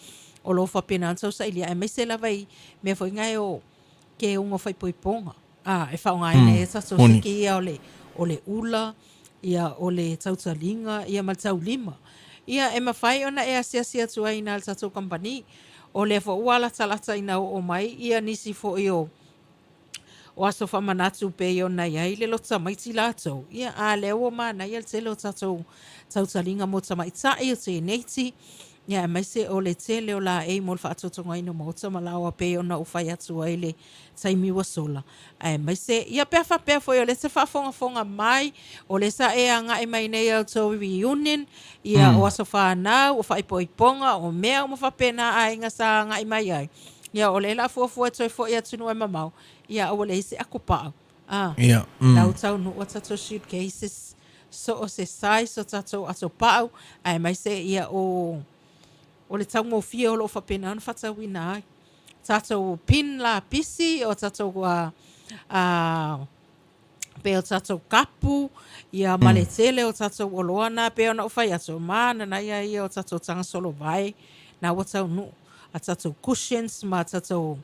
o lo fa pena so sa ilia e mai se la vai me foi ngai o ke ungo fai poiponga e fa ngai ne sa so seki ia o le ula ia o le tautalinga ia mal taulima ia e mafai ona e asia tu ai na tatu company o le fo wala talata ina o mai ia nisi fo io o aso fa manatu pe yo na ia ile lo tama iti lato ia a le o mana ia te lo tatu tautalinga mo tama ita ia te neiti ia mai se o le tele o la e mo fa atotonga ino mo tama la o pe ona o fai atu ile taimi wa sola ai mai se ia pe fa pe fo yo le se fa fonga mai o le sa e anga e mai nei au to reunion ia o aso fa na o fai poiponga o mea mo fa pena ai nga sa nga i mai ai ia o le la fo to fo ia tunu e mamau ia o le se akopa ia na o tau no o tato suitcases so o se sai so tato aso pau ai mai se ia o le tau mo fia o lo fa pena fa tawina ai tato pin la pisi o tato pe o tato kapu ia maletele o tato o loana pe ona o fai aso mana na ia o tato tanga solo vai na o tau no a tato cushions ma tato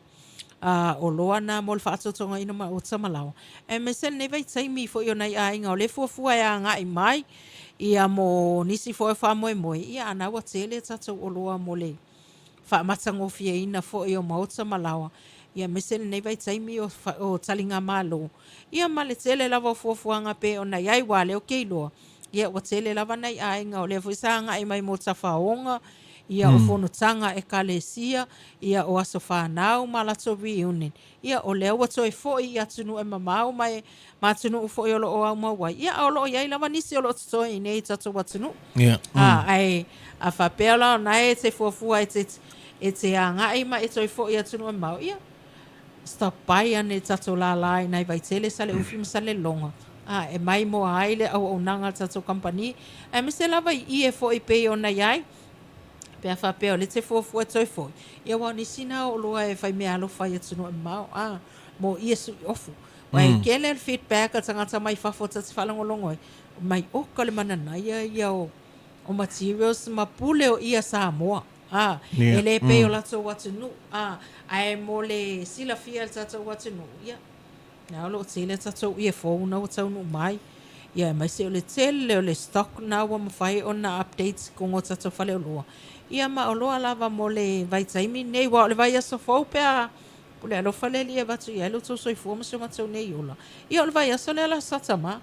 o loa na mo le whaatotonga ina ma o tamalawa. E me sen nei vai taimi fo i o nei a inga o le fuafua e a ngai mai, ia mo nisi fo e wha moe moe, ia ana wa tele tatou o loa mo le whaamatangofia ina fo i o maota malawa. Ia me sen nei vai taimi o talinga malo. Ia ma le tele lava fuafuanga pe o nei ai wale o keiloa. Ia wa tele lava nei a inga o le fuisa ngai mai mo tafaonga, ia o fonotanga e kalesia, ia o aso whanau ma lato reunion. Ia o leo wa toi fo i atunu e mamau mai ma atunu u fo i o lo o au mawai. Ia o lo o iai lava nisi o lo toi i nei tatu watunu. Ai a whapela o nai e te fuafua e te angai ma e toi fo i atunu e mau. Ia stop by ane tatu la lai nai vai tele sale ufim sale longa. E mai mo aile au o nanga tatu company. E me se lava i e fo i pe o na iai. Pea whapea o le te fuafua toi foi. Ia wau ni sina o loa e whai mea alo whai atunu e mau. Mo ia sui ofu. Wai kele le feedback a tangata mai whafota te whalangolongo e. Mai oka le mananaia ia o materials ma pule o ia Samoa. E le pe o lato watunu. Ai mo le sila fia le tato watunu. Ia. Nga alo o tele tato ia fōuna o taunu mai. Ia mai se o le tele o le stock na wa mawhai o na updates kongo tato whale o loa. Ia ma o loa lava mo le vai taimi nei wa o le vai aso fau pea pule alo whale li e watu i alo tō soifua ma se matau nei ola. Ia o le vai aso le ala satama.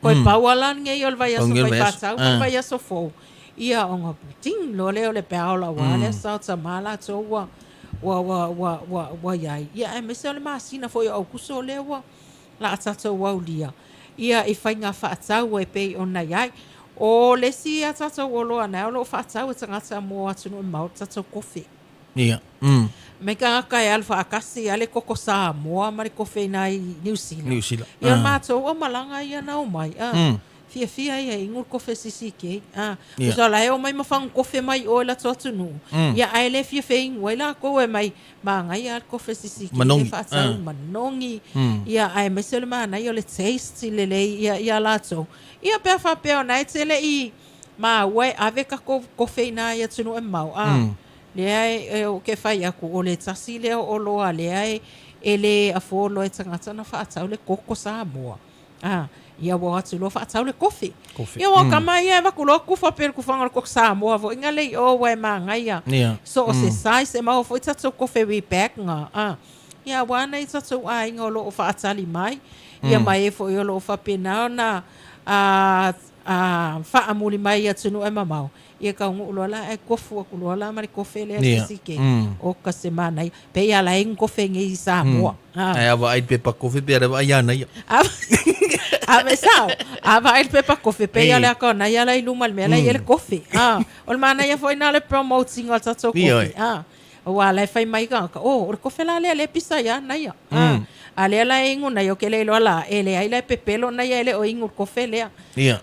Koe paualan nge i o le vai aso vai patau ma le vai aso fau. Ia o ngā puting lo le o le pea o la wale satama la tō wa iai. Ia e me se o le maasina fo i au kuso le wa la atato wau lia. Ia i whai ngā whaatau e pei o na iai. O le si a tatou o loa nea, o lo whaatau e tangata mo atunu e mau tatou kofi. Ia. Me ka ngaka e alfa akasi ale koko Samoa ma le kofi na i New Zealand. New Zealand. Ia mātou o malanga ia na o mai. Fia ia ingur kofi CCK. Usa la e o mai mawhang kofi mai o la tō atunu. Ia ai le fia ingu e la ko e mai ma ngai al kofi CCK. Manongi. Manongi. Ia ai me se le mana i o le taste le ia la tō. Ia pea whapea o nai tele i ma wai ave ka kofi na ia tunu e mau. Le ai o ke whai aku o le tasi leo o loa le ai e le afolo e tangata na whaatau le koko Samoa. Ia wa atu lo whaatau le kofi. Ia wa kama ia e wakulo ku whapea ku whangar koko Samoa vo inga lei o wai ma ngai so o se size e mau fo i tatou kofi we back nga. Ia wana i tatou a inga o lo o whaatali mai. Ia mai e fo i o lo o whapea nao na whaamuli mai atunu e mamau. Ia ka ungu ulola e kofu aku ulola mari kofe le CCK. O ka semana i. Pe ia la ingu kofe ngi i Samoa. Ai awa ai pepa kofi pe rewa iana ia. Ave sao. Ava ai pepa kofe. Pe ia le akona ia la ilumal mea la ia le kofe. O le mana ia foi na le promoting o tatou kofe. O wala e whai mai ka. O le kofe la le pisa ia na ia. Ale ala ingu na yo ke le lola ele ai le pepelo na ele o ingu kofe le.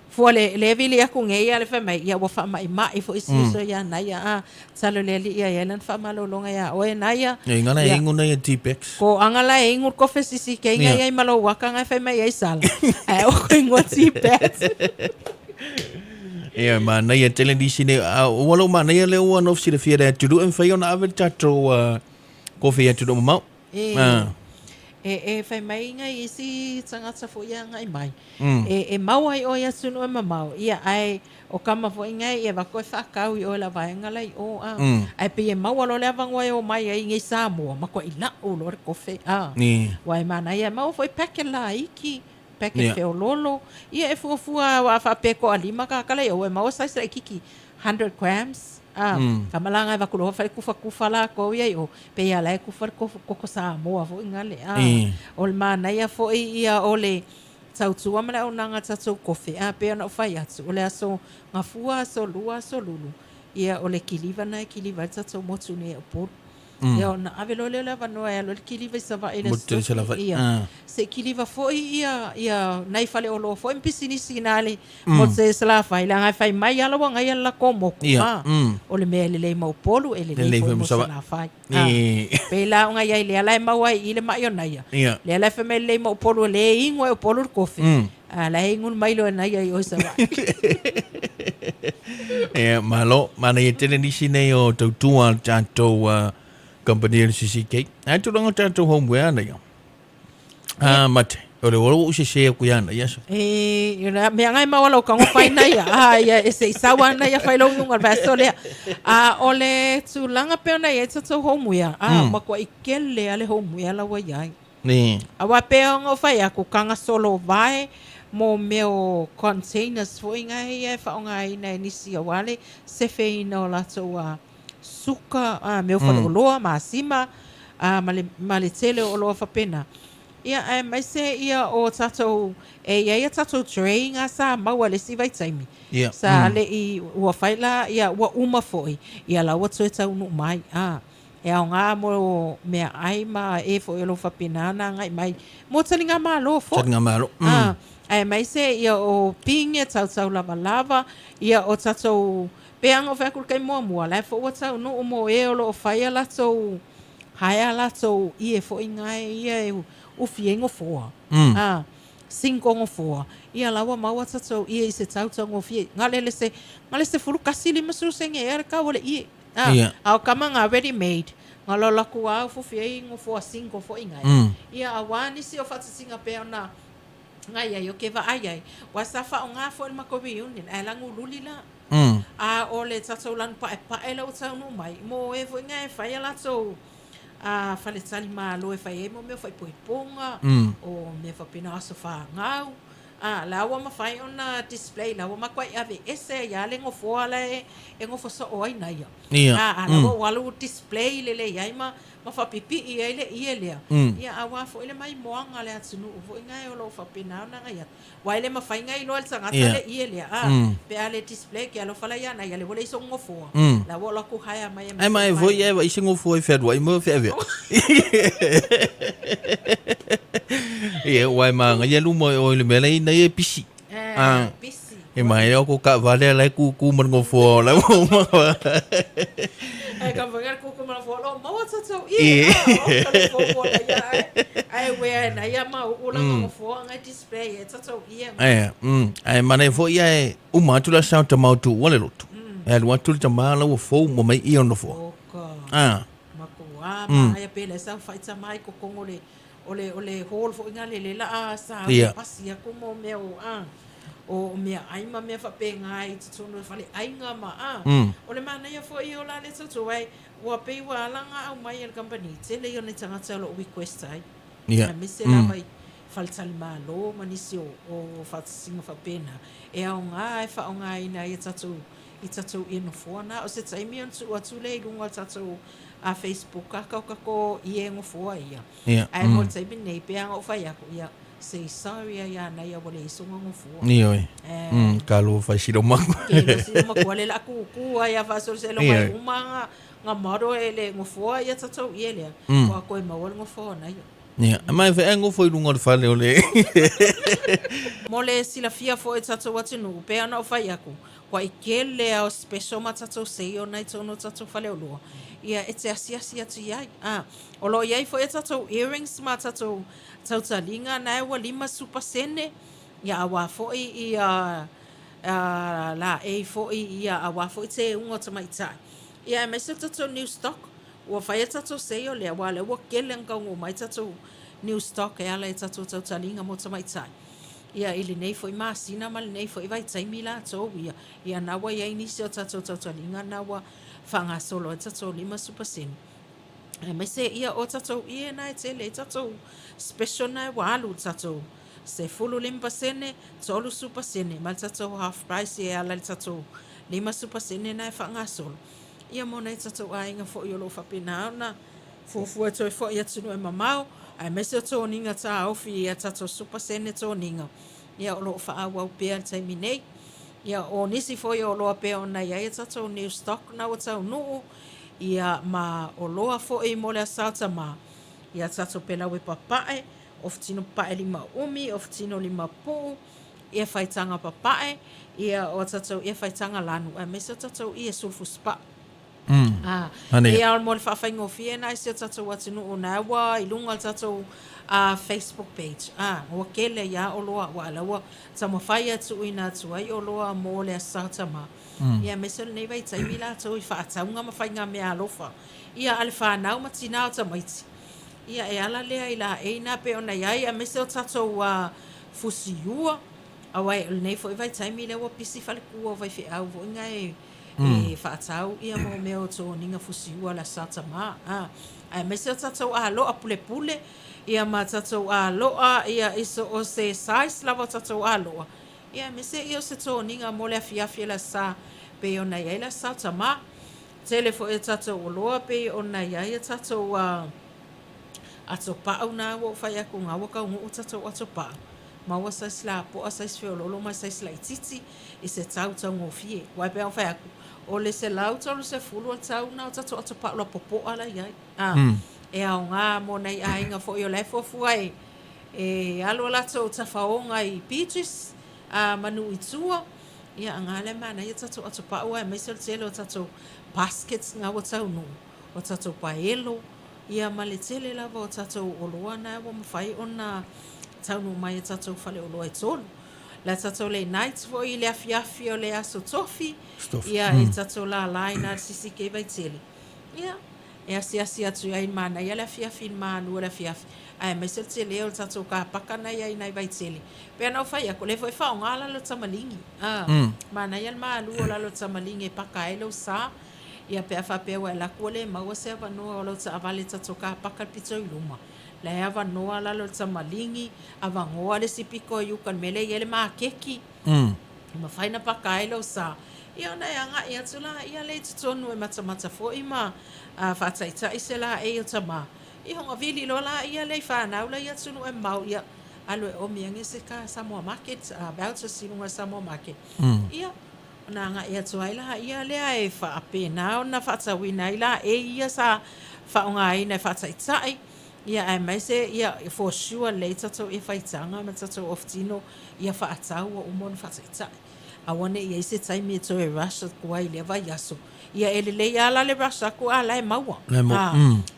Fo le vili aku nge ia le fa mai ia wo fa mai fo isi so ia na ia salo le ia elen fa malolonga ia o na ia. Ngana ingu na ia T-Pex. Ko angala ingu kofe sisi ke ngai ai malo waka ngai fa mai ai sala. O ko ingu T-Pex. Ia ma na ia television o walo ma na ia le one of the fear that to do and fa ona ave tato kofe ia to do mau. Whai mai ngai isi tangata fo ia ngai mai. E mau ai o ia sunu e mamau. Ia ai o kama fo ngai e wako e whakau i o la vaenga lai o ai pe e mau alo le avangwa e o mai ai ngai Samoa. Mako i la o lor kofe. Wai mana ia mau fo i peke la iki. Peke feo lolo. Ia e fuafua wa whapeko a lima kakala o e mau saisa e kiki 100 grams. Kamalanga e wakuloha whare kufa la ko ia o pe ia lai kufa koko Samoa fo ingale o le mana ia fo ia o le tautua mana o nanga tatou kofe pe ana o whai atu o le aso ngafua so lua so lulu ia o le kiliva na kiliva tatou motu ne o por ia ona ave lo le lava no ia lo le kiliva sa va ele ia se kiliva fo ia nai fale o lo fo impisi sinale mo se sala fai la fai mai ala wa ngai ala komo o le mele le mau polu ele le fo mo sala fai pe la nga ia le ala mau ai ile mai ona ia le ala fe mele le mau polu le ingo o polu kofi ala ingun mai lo na ia o sa va malo mana ia tele ni sine o tautua tanto company CCK. Ai tu lang tato homeware na yo. Mate. Ole wo se se ku yana yes. Ira me ngai mawala ka ngo fai na ya ya ese sawa na ya fai lo ngal baso le ole tu langa pe na ya to homeware makwa ikele ale homeware la wa ya Ni. awa pe ngo fai aku kanga solo vai mo meu containers fo inga e fa ngai na nisi wale se fe ino la to suka meu fa loa masima male tele o loa fa pena ia mai se ia o tato ia tato train sa mawale si vai taimi sa le i ua faila ia ua uma foi ia la wa tso tau no mai e au ngā mo mea ai ma e fo e lo fa pena na ngai mai mo talinga malo fo Talinga malo mai se ia o pinge tau lava ia o tato peanga fa kul kai mo la fo wa tau no mo e o lo faia la so haia la so i e fo ingai ia o fiengo foa. Cinco ngo foa. Ia lawa maua tatou ia i se tauta ngo fie. Ngale se fulu kasili masu senge e ka wale i. Au kama ngā ready made. Ngalo laku au fu fie ngo foa cinco fo ingai. Ia awani si o fata singa pe ona ngai ai o ke va ai. Wasafa o ngā fo il makobi union. E langu luli la. Ole tatou lan pa e la o tau no mai. Mo e fo ingai fai ala so fale tali malo e fai mo me fai poiponga o me fa pina so fa ngau la wa ma fai ona display la wa ma kwai ave ese ya le ngo fo ala e ngo fo so oi na ya la wa walu display le ya ma fa pipi i ele ia awa fo ele mai moanga le atunu fo ngai o lo fa pina na ngai wa ele ma fai ngai lo al sanga le ile pe ale display ke alo fala ya na ya le wole so ngo fo la wa la ku haya mai vo ia wa isingo fo e fer wa mo fe ave ia wa ma ngai lu mo o le mele na e pisi pisi e mai o ko ka vale la ku man ngo fo la mo ka vangar ko ma fo lo mo tatou ia fo ya ai we na ya ma o la ngo fo ngai display e tatou ia ai mana fo ia e uma tu la sa ta mau tu wale rotu e lu tu ta ma la fo mo mai i on fo ma ko ma ya pele sa faita mai ko kongole ole hol fo ngale le la sa pasi ko mo meu o mea aima mea whapengai te tono whale ainga ma ole mana ia fo i o la le tatu ai ua pei wa alanga au mai al company te le ione tangata lo request ai me se la mai faltali malo manisi o whatasinga whapena e au ngā e wha o ngā ina i tatu ino fuana o se taimi on tu atu le ilunga tatu a Facebook kako i e ngofoa ia ai mo taimi nei peanga o whai ako ia say sorry ya na ya wale songa ngofu ni oi kalo fa siro maku ke siro maku le la ku ya fa so se lo mai uma nga maro ele ngofu ya tatou ele ko ko ma wal ngofu na ya mai fe ngofu lu ngor fa le ole mole sila fia fo tatou watu no pe ana fa yaku ko ikele au special ma tatou sei ona itono tatou fa le lo ia ete asia tu ia o lo ia fo tatou earrings ma tatou tautalinga na wa 5 super sene ia awa fo ia la e fo ia awa fo te ungo tama ita ia me se tatou new stock wa fa tatou sei o le wale wa kelen ka ngo mai tatou new stock e ala tatou tautalinga mo tama ita ia ili nei fo ma sina mal nei fo vai taimi la to ia na wa ia ini se tatou tautalinga na wa fanga solo tatou 5 super sene me se ia o tatou ia na te le tatou special na walu tatou se fulu 5% tolu super sene mal tatou half price e ala tatou 5 super sene na fanga solo ia mo na tatou ainga fo yo lo fa pina na fo to fo ia tunu e mamau ai me se to ninga ta ofi ia tatou super sene to ninga ia lo fa awa pe taimi nei ia o nisi fo yo lo pe ona ia tatou new stock na o tau no ia ma o loa fo e mo le salsa ma ia tatou pela we papae of tino pae 5 of tino 5 po ia faitanga papae ia o tatou ia faitanga lanu a me se tatou ia sulfu spa ia al mo fa faingo fiena se tatou atinu ona wa ilunga tatou Facebook page o kele ia o loa wa la wa tamo fai atu ina tu ai o loa mo le salsa ma ia me se nei vai taimi latou i faataunga ma faiga mea alofa ia ale fanau ma tinā o tamaiti ia e ala lea i la eina pe ona iai a me se o tatou fusiua auai o lenei foʻi vai taimi le ua pisi falekua o vai feʻau foʻiga e faatau ia mo mea o toniga fusiua la sa tamā ae me se o tatou aloa pulepule ia ma tatou aloa ia iso o se sais lava o tatou aloa ia me se ia o se toniga mo le afiafi e la sa pe ona iai la sa tamā tele foʻi e tatou oloa pe ona iai e tatou atopaʻu na ua o fai akuga ua kauguʻu tatou atopaʻu ma ua sais lapoa sais feololo ma sais laititi i se tau taugofie uae pea o fai aku o le selau tolosefulu o le tauna o tatou atopaʻu la popoʻa la iai e aogā mo nai aiga foʻi o le fuafua e alo latou tafaoga i Beatrice manu itua ia agale manai e tatou atopaʻu ae maise o le tele o tatou baskets ga ua taunuu o tatou paelo ia ma le tele lava o tatou oloa na ua mafai ona taunuu mai e tatou faleoloa e tolu la tatou le night foʻi i le afiafi o le aso tofi ia e tatou lalai na le CCK vaitele ia e asiasi atu ai manai a le afiafi manua le afiafi ae maise le tele o le tatou kapaka nai ai nai vaitele pea na o fai ako le foʻi faaaogā lalo tamaligi manai a le malua o lalo tamaligi e paka ai lou sa ia pea faapea ua e laku o le maua se avanoa o lou taavale tatou kapaka le pitoi luma la e avanoa lalo le tamaligi avagoa le sipiko iuka le mele ia le makeki mafai na paka ai lou sa ia ona e agaʻi atu la ia lei totonu e matamata foʻi ma faataʻitaʻi se la ei o tamā ia hoga vili loa la ia lei fanau la ia tunu e mau ia alo e omi age se ka Samoa market Belta siluga Samoa market ia ona agaʻi atu ai la ia lea e faapena ona faatauina ai la e ia sa faaogāina e faataʻitaʻi ia ae maise ia for sure lei tatou e faitaga ma tatou ofitino ia faatau ua uma ona faataʻitaʻi aua neʻi ai se taimi e toe rush kua i le avaiaso ia e lelei ala le rush aku ala e maua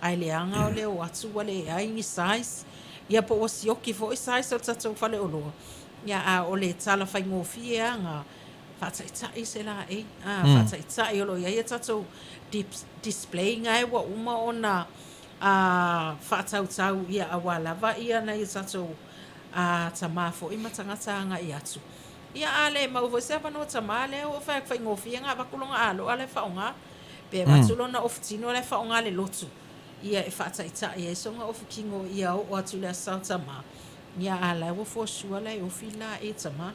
ae leaga o le o atu ua leai gi size ia po ua sioki foʻi size o le tatou faleoloa ia a o le tala faigofie aga faataʻitaʻi se laʻei faataʻitaʻi o loo iai e tatou display gae ua uma ona faatautau ia auā lava ia nai e tatou tamā foʻi ma tagata agaʻi atu ia a le mau foi se avanoa tamā lea ua faigofia gavakuloga aloa le faaaogā pe atu lona ofitino le faaaogā le lotu ia e faataʻitaʻi ai soga ofikigo ia oo atu le asao tamā ia a lae ua fuasua le ofi la e tamā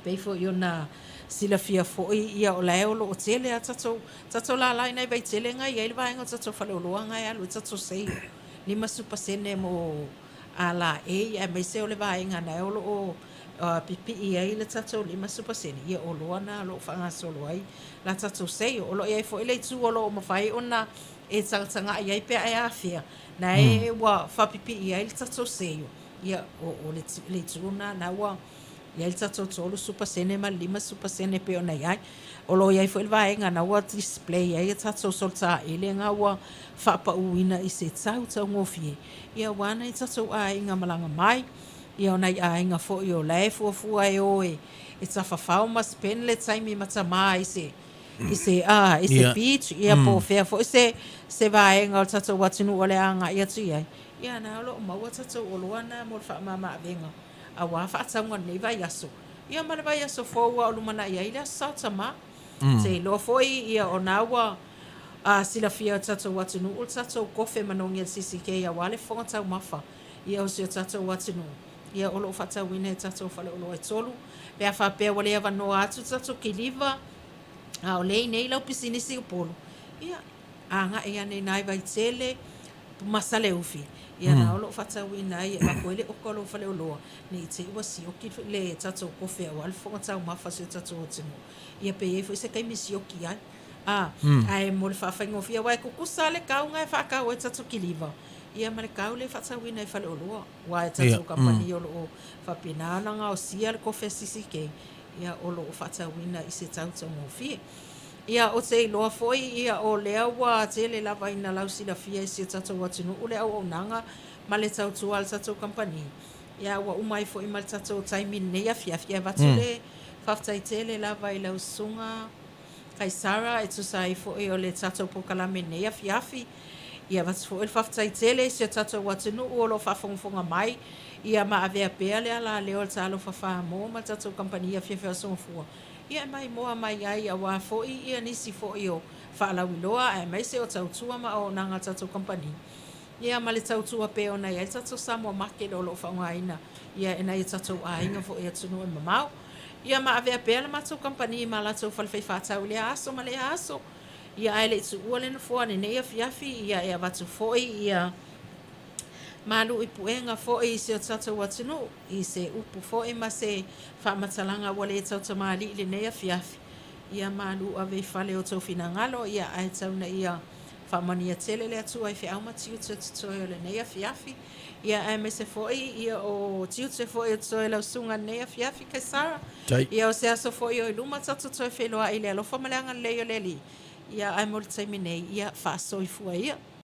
pei foʻi ona silafia foʻi ia o lae o loo tele a tatou lalai nai vaitele gai ai le vaega o tatou faleoloa gai alu i tatou sei 5% mo la e ia maise o le vaega nae o loo pipii ai le tatou 5% ia o loa na loo faagasolo ai la tatou sei o loo iai foʻi le itu o loo mafai ona e tagatagaʻi ai pea e afea na e ua faapipii ai le tatou sei ia o le itu na ua ia le tatou 3% ma 5% pe ona iai o lo iai foi le vaega na ua display ai e tatou solitaʻile ga ua faapauina i se taugofie ia ua na i tatou aiga malaga mai ia ona i aiga foʻi o lae fuafua e oe e tafafao ma spend le taimi ma tamā i se beach ia po fea foʻi se vaega o le tatou atunuu o le agaʻi atu iai ia na o loo maua tatou oloa na mo le faamamaavega auā faatauga lenei vaiaso ia ma le vaiaso foua o lumanaʻi ai le asao tamā te iloa foʻi ia ona ua silafia o tatou atunuu o le tatou kofe manogi a le CCK auā le foga taumafa ia o se o tatou atunuu ia o loo faatauina e tatou faleoloa e tolu pea faapea ua le avanoa atu tatou kiliva o lei nei lau pisinisi upolu ia agaʻi anei nai vaitele masale ufi ia na o loo faatauina ai e makoe le oka o lou faleoloa nei te ua sioki le tatou kofe auā le foga taumafa se o tatou atunuu ia pe ai foʻi se kaimisioki ai ae mo le faafaigofia ua e kukusa le kauga e faakau ai tatou kiliva ia ma le kau le faatauina ai faleoloa ua e tatou kapani o loo faapena ona gaosia le kofe CCK ia o loo faatauina i se tautaugofie ia o te iloa foʻi ia o lea ua tele lava ina lausilafia i se tatou atunuu le auaunaga ma le tautua a le tatou kampani ia ua uma ai foʻi ma le tatou taimi lenei afiafi e vatu le Whaftaitele lava I lau sunga. Kai Sara e tusai fo e o le tatou pokalame nei afiafi. Ia watu fo e whaftaitele se tatou watinu o lo whafonga mai. Ia ma avea pea le ala leo le Talofa whaamo ma tatou kampania whiawhia songfua. Ia mai moa mai ai a wā fo I ia nisi fo I o whaalawiloa e mai se o tautua ma o nanga tatou kampania. Ia ma le tautua pe o nei ai tatou Samoa make lo lo whaungaina. Ia e nei tatou a inga fo e atunu e mamau. Ia ma avea pēla mātou kampani ma la tau whalwhai whātau le aso ma le aso. Ia ai le tu ua le na fua ne nei a fiafi ia e a watu foi ia malu I puenga foi se o tatou atunu I se upu foi ma se whamatalanga wale tau tamali le nei a fiafi. Ia malu ave whale o tau finangalo ia ai tau na ia whamania tele le atu ai whiau ma tiu te tutoe o le nei a fiafi. Ia ai me se foi ia o tiu te foi o tutoe lau sunga nei a fiafi kai Sara. Ia o se aso foi o iluma tatu tutoe wheloa I le alofa maleanga leo leli. Ia ai mo le taimi nei ia whaasoi fua ia.